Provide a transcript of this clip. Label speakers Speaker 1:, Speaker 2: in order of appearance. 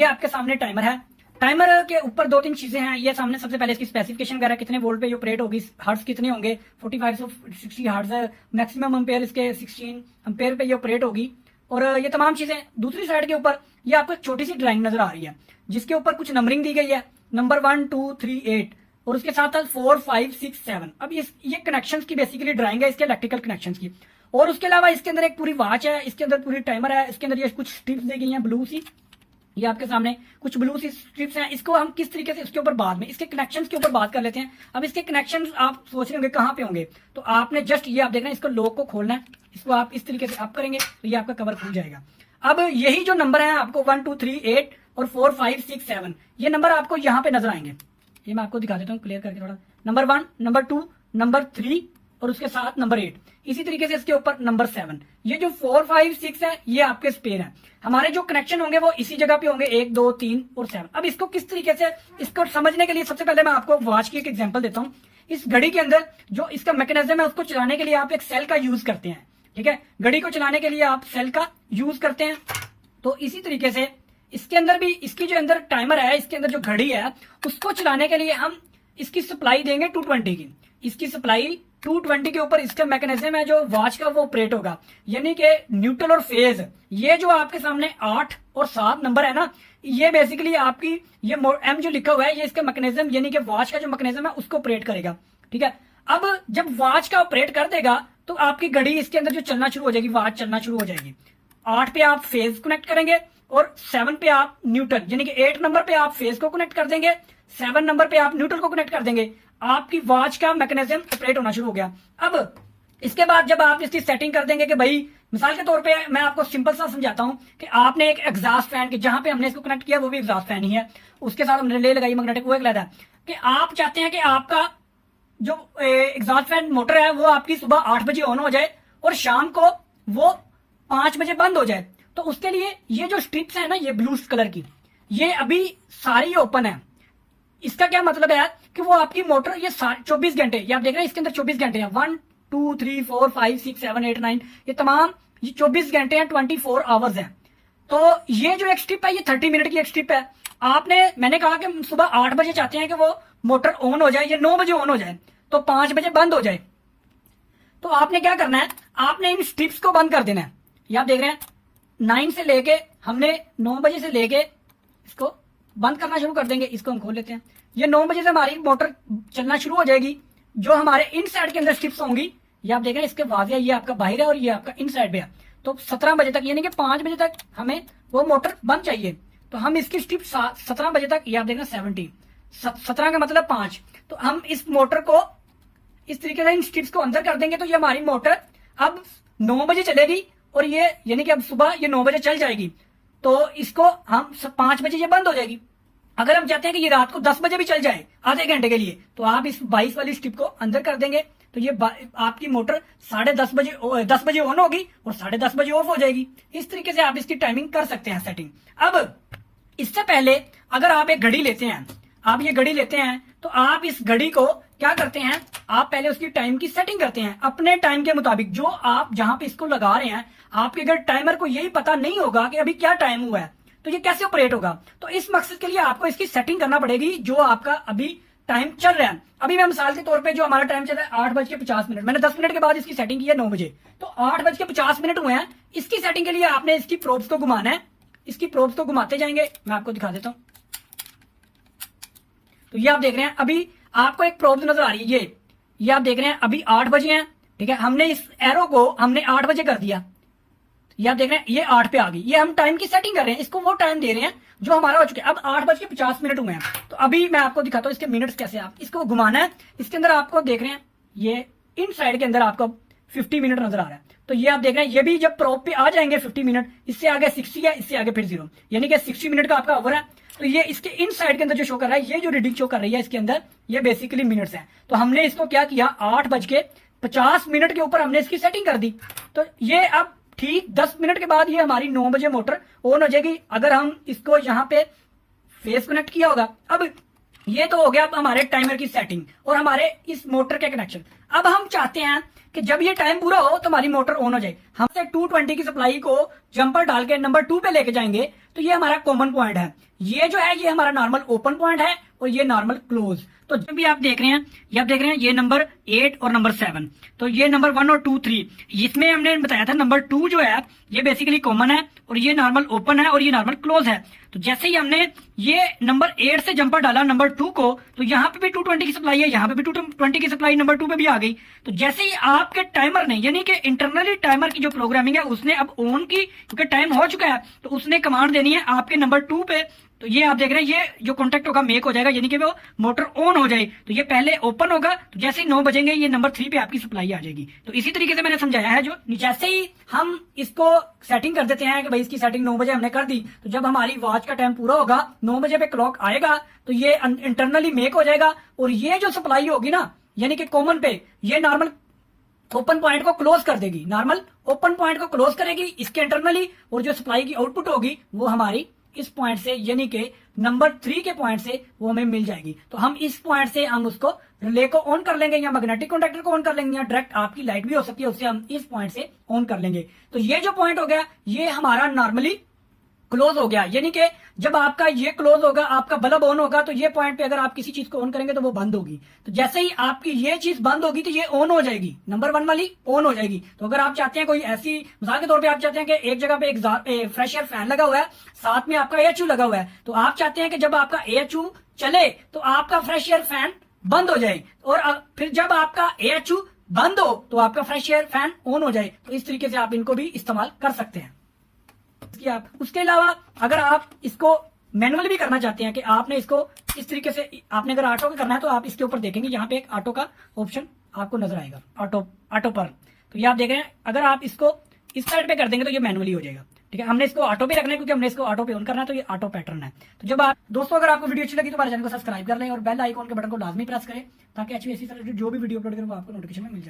Speaker 1: ये आपके सामने टाइमर है। टाइमर के ऊपर दो तीन चीजें हैं। ये सामने सबसे पहले इसकी स्पेसिफिकेशन वगैरह, कितने वोल्ट पे ये ऑपरेट होगी, हर्ट्ज कितने होंगे, 45 से 60 हर्ट्ज है, मैक्सिमम एम्पेयर इसके 16 एम्पेयर पे ये ऑपरेट होगी। और ये तमाम चीजें। दूसरी साइड के ऊपर ये आपको एक छोटी सी ड्राइंग नजर आ रही है जिसके ऊपर कुछ नंबरिंग दी गई है, नंबर 1 2 3 8 और उसके साथ साथ 4 5 6 7। अब ये कनेक्शंस की बेसिकली ड्राइंग है इसके इलेक्ट्रिकल कनेक्शंस की। और उसके अलावा इसके अंदर एक पूरी वॉच है, इसके अंदर पूरी टाइमर है, इसके अंदर ये कुछ स्ट्रिप्स दी गई हैं ब्लू सी। ये आपके सामने कुछ ब्लू सी स्ट्रिप्स हैं। इसको हम किस तरीके से इसके ऊपर बाद में इसके कनेक्शंस के ऊपर बात कर लेते हैं। अब इसके कनेक्शंस आप सोच रहे होंगे कहां पे होंगे, तो आपने जस्ट ये आप देख रहे हैं, इसको लॉक को खोलना है, इसको आप इस तरीके से अप करेंगे तो ये आपका कवर खुल जाएगा। अब यही जो नंबर है आपको 1 2 3 8 और 4 5 6 7 ये नंबर आपको यहाँ पे नजर आएंगे। ये मैं आपको दिखा देता हूँ क्लियर करके थोड़ा। नंबर 1, नंबर 2, नंबर 3 और उसके साथ नंबर 8। इसी तरीके से इसके ऊपर नंबर 7। ये जो 4 5 6 है ये आपके स्पेयर है। हमारे जो कनेक्शन होंगे वो इसी जगह पे होंगे, 1 2 3 और 7। अब इसको किस तरीके से, इसको समझने के लिए सबसे पहले मैं आपको वॉच की एक एग्जांपल देता हूँ। इस घड़ी के अंदर जो इसका मैकेनिज्म है उसको चलाने के लिए आप एक सेल का यूज करते हैं। ठीक है, घड़ी को चलाने के लिए आप सेल का यूज करते हैं। तो इसी तरीके से इसके अंदर भी, इसकी जो अंदर टाइमर है, इसके अंदर जो घड़ी है उसको चलाने के लिए हम इसकी सप्लाई देंगे 220 की। इसकी सप्लाई 220 के ऊपर इसका मैकेनिज्म है जो वॉच का वो ऑपरेट होगा, यानी कि न्यूट्रल और फेज। ये जो आपके सामने 8 और 7 नंबर है ना, ये बेसिकली आपकी ये एम जो लिखा हुआ है ये इसका मैकेनिज्म यानी कि वॉच का जो मैकेनिज्म है उसको ऑपरेट करेगा। ठीक है, अब जब वॉच का ऑपरेट कर देगा तो आपकी घड़ी इसके अंदर जो चलना शुरू हो जाएगी, वॉच चलना शुरू हो जाएगी। 8 पे आप फेज कनेक्ट करेंगे और 7 पे आप न्यूट्रल, यानी कि 8 नंबर पे आप फेज को कनेक्ट कर देंगे, 7 नंबर पे आप न्यूट्रल को कनेक्ट कर देंगे। आपकी वॉच का मैकेनिज्म ऑपरेट होना शुरू हो गया। अब इसके बाद जब आप इसकी सेटिंग कर देंगे कि भाई, मिसाल के तौर पे मैं आपको सिंपल सा समझाता हूं कि आपने एक एग्जॉस्ट फैन के जहां पे हमने इसको कनेक्ट किया वो भी एग्जॉस्ट फैन ही है, उसके साथ हमने रिले लगाई मैग्नेटिक, वो एक लेता है कि आप चाहते हैं कि आपका जो एग्जॉस्ट फैन मोटर है वो आपकी सुबह 8 बजे ऑन हो जाए और शाम को वो 5 बजे बंद हो जाए। तो उसके लिए ये जो स्ट्रिप्स है ना, ये ब्लू कलर की, ये अभी सारी ओपन है। इसका क्या मतलब है कि वो आपकी मोटर ये 24 घंटे, ये आप देख रहे हैं इसके अंदर 24 घंटे हैं, 1 2 3 4 5 6 7 8 9, ये तमाम ये 24 घंटे हैं, 24 आवर्स हैं। तो ये जो एक स्ट्रिप है ये 30 मिनट की एक स्ट्रिप है। मैंने कहा कि सुबह 8 बजे चाहते हैं कि वो मोटर ऑन हो जाए, ये 9 बजे ऑन हो जाए तो 5 बजे बंद हो जाए। तो आपने क्या करना है, आपने इन स्ट्रिप्स को बंद कर देना है। ये आप देख रहे हैं 9 से लेके हमने 9 बजे से लेके इसको बंद करना शुरू कर देंगे। इसको हम खोल लेते हैं। ये 9 बजे से हमारी मोटर चलना शुरू हो जाएगी। जो हमारे इन साइड के अंदर स्ट्रिप्स होंगी, ये आप देख रहे हैं इसके वाजिया, ये आपका बाहर है और ये आपका इन साइड पे है। तो 17 बजे तक, यानी कि 5 बजे तक हमें वो मोटर बंद चाहिए। तो हम इसकी स्ट्रिप 17 बजे तक, ये आप देख रहे हैं 17 का मतलब 5। तो हम इस मोटर को इस तरीके से इन स्ट्रिप्स को अंदर कर देंगे तो ये हमारी मोटर अब 9 बजे चलेगी और ये यानी कि अब सुबह ये 9 बजे चल जाएगी। तो इसको हम 5 बजे ये बंद हो जाएगी। अगर हम चाहते हैं कि ये रात को 10 बजे भी चल जाए आधे घंटे के लिए, तो आप इस 22 वाली स्ट्रिप को अंदर कर देंगे तो ये आपकी मोटर 10:30 बजे ऑन होगी और 10:30 बजे ऑफ हो जाएगी। इस तरीके से आप इसकी टाइमिंग कर सकते हैं सेटिंग। अब इससे पहले अगर आप एक घड़ी लेते हैं, आप ये घड़ी लेते हैं तो आप इस घड़ी को क्या करते हैं, आप पहले उसकी टाइम की सेटिंग करते हैं अपने टाइम के मुताबिक। जो आप जहां पे इसको लगा रहे हैं, आपके अगर टाइमर को यही पता नहीं होगा कि अभी क्या टाइम हुआ है तो ये कैसे ऑपरेट होगा। तो इस मकसद के लिए आपको इसकी सेटिंग करना पड़ेगी जो आपका अभी टाइम चल रहा है। अभी मैं मिसाल के तौर पे जो हमारा टाइम चल रहा है 8:50, मैंने 10 मिनट के बाद इसकी सेटिंग की है 9 बजे, तो 8:50 हुए हैं। इसकी सेटिंग के लिए आपने इसकी प्रोब्स को घुमाना है। इसकी प्रोब्स को घुमाते जाएंगे, मैं आपको दिखा देता हूं। तो ये आप देख रहे हैं अभी आपको एक प्रोब नजर आ रही है, ये आप देख रहे हैं अभी 8 बजे हैं। ठीक है, हमने इस एरो को हमने 8 बजे कर दिया। ये आप देख रहे हैं ये 8 पे आ गई। ये हम टाइम की सेटिंग कर रहे हैं, इसको वो टाइम दे रहे हैं जो हमारा हो चुका है। अब 8:50 हुए हैं। तो अभी मैं आपको दिखाता हूँ इसके मिनट्स कैसे। आप इसको घुमाना है, इसके अंदर आपको देख रहे हैं ये इन साइड के अंदर आपको 50 मिनट नजर आ रहा है। तो ये आप देख रहे हैं ये भी जब प्रोब पे आ जाएंगे 50 मिनट, इससे आगे 60 है, इससे आगे फिर 0, यानी कि 60 मिनट का आपका ओवर है। तो ये इसके इन साइड के अंदर जो शो कर रहा है, ये जो रीडिंग शो कर रही है इसके अंदर, ये बेसिकली मिनट्स हैं। तो हमने इसको क्या किया, 8:50 के ऊपर हमने इसकी सेटिंग कर दी। तो ये अब ठीक 10 मिनट के बाद ये हमारी 9 बजे मोटर ऑन हो जाएगी। अगर हम इसको यहाँ पे फेस कनेक्ट किया होगा। अब ये तो हो गया अब हमारे टाइमर की सेटिंग और हमारे इस मोटर के कनेक्शन। अब हम चाहते हैं कि जब ये टाइम पूरा हो तो हमारी मोटर ऑन हो जाए। हमसे 220 की सप्लाई को जंपर डाल के नंबर 2 पे लेके जाएंगे तो ये हमारा कॉमन पॉइंट है। ये जो है ये हमारा नॉर्मल ओपन पॉइंट है और ये नॉर्मल क्लोज। तो जब भी आप देख रहे हैं, ये आप देख रहे हैं ये नंबर 8 और नंबर 7, तो ये नंबर 1 और 2 3, इसमें हमने बताया था नंबर 2 जो है ये बेसिकली कॉमन है और ये नॉर्मल ओपन है और ये नॉर्मल क्लोज है। तो जैसे ही हमने ये नंबर 8 से जंपर डाला नंबर 2 को, तो यहाँ पे भी 220 की सप्लाई है, यहाँ पे भी 220 की सप्लाई नंबर 2 पे भी आ गई। तो जैसे ही आपके टाइमर ने, यानी कि इंटरनली टाइमर की जो प्रोग्रामिंग है उसने अब ऑन की, क्योंकि टाइम हो चुका है, तो उसने कमांड देनी है आपके नंबर 2 पे। तो ये आप देख रहे हैं ये जो कॉन्टेक्ट होगा मेक हो जाएगा, यानी कि वो मोटर ऑन हो जाए। तो ये पहले ओपन होगा, तो जैसे ही 9 बजेंगे ये नंबर 3 पे आपकी सप्लाई आ जाएगी। तो इसी तरीके से मैंने समझाया है। जो जैसे ही हम इसको सेटिंग कर देते हैं कि भाई इसकी सेटिंग 9 बजे हमने कर दी, तो जब हमारी वॉच का टाइम पूरा होगा 9 बजे पे क्लॉक आएगा तो ये इंटरनली मेक हो जाएगा और ये जो सप्लाई होगी ना, यानी कि कॉमन पे, ये नॉर्मल ओपन पॉइंट को क्लोज कर देगी, नॉर्मल ओपन पॉइंट को क्लोज करेगी इसके इंटरनली, और जो सप्लाई की आउटपुट होगी वो हमारी इस पॉइंट से, यानी कि नंबर 3 के पॉइंट से वो हमें मिल जाएगी। तो हम इस पॉइंट से हम उसको रिले को ऑन कर लेंगे या मैग्नेटिक कॉन्टेक्टर को ऑन कर लेंगे या डायरेक्ट आपकी लाइट भी हो सकती है, उससे हम इस पॉइंट से ऑन कर लेंगे। तो ये जो पॉइंट हो गया ये हमारा नॉर्मली क्लोज हो गया, यानी कि जब आपका ये क्लोज होगा, आपका बल्ब ऑन होगा, तो ये पॉइंट पे अगर आप किसी चीज को ऑन करेंगे तो वो बंद होगी। तो जैसे ही आपकी ये चीज बंद होगी तो ये ऑन हो जाएगी, नंबर 1 वाली ऑन हो जाएगी। तो अगर आप चाहते हैं कोई ऐसी, मिसाल के तौर पे आप चाहते हैं कि एक जगह पे एक फ्रेश एयर फैन लगा हुआ है, साथ में आपका AHU लगा हुआ है, तो आप चाहते हैं कि जब आपका AHU चले तो आपका फ्रेश एयर फैन बंद हो जाए, और फिर जब आपका AHU बंद हो तो आपका फ्रेश एयर फैन ऑन हो जाए। तो इस तरीके से आप इनको भी इस्तेमाल कर सकते हैं। आप उसके अलावा अगर आप इसको मैनुअल भी करना चाहते हैं कि आपने इसको इस तरीके से, आपने अगर ऑटो का करना है तो आप इसके ऊपर देखेंगे यहाँ पे एक ऑटो का ऑप्शन आपको नजर आएगा, ऑटो पर। तो ये आप देख रहे हैं, अगर आप इसको इस साइड पे कर देंगे तो ये मैनुअली हो जाएगा। ठीक है, हमने इसको ऑटो पे रखना है क्योंकि हमने इसको ऑटो पे ऑन करना है, तो ये ऑटो पैटर्न है। तो जब आप दोस्तों अगर आपको वीडियो अच्छी लगी तो हमारे चैनल को सब्सक्राइब कर लें और बेल आइकॉन के बटन को लाजमी प्रेस करें ताकि ऐसी जो भी वीडियो अपलोड करें वो आपको नोटिफिकेशन में मिल जाए।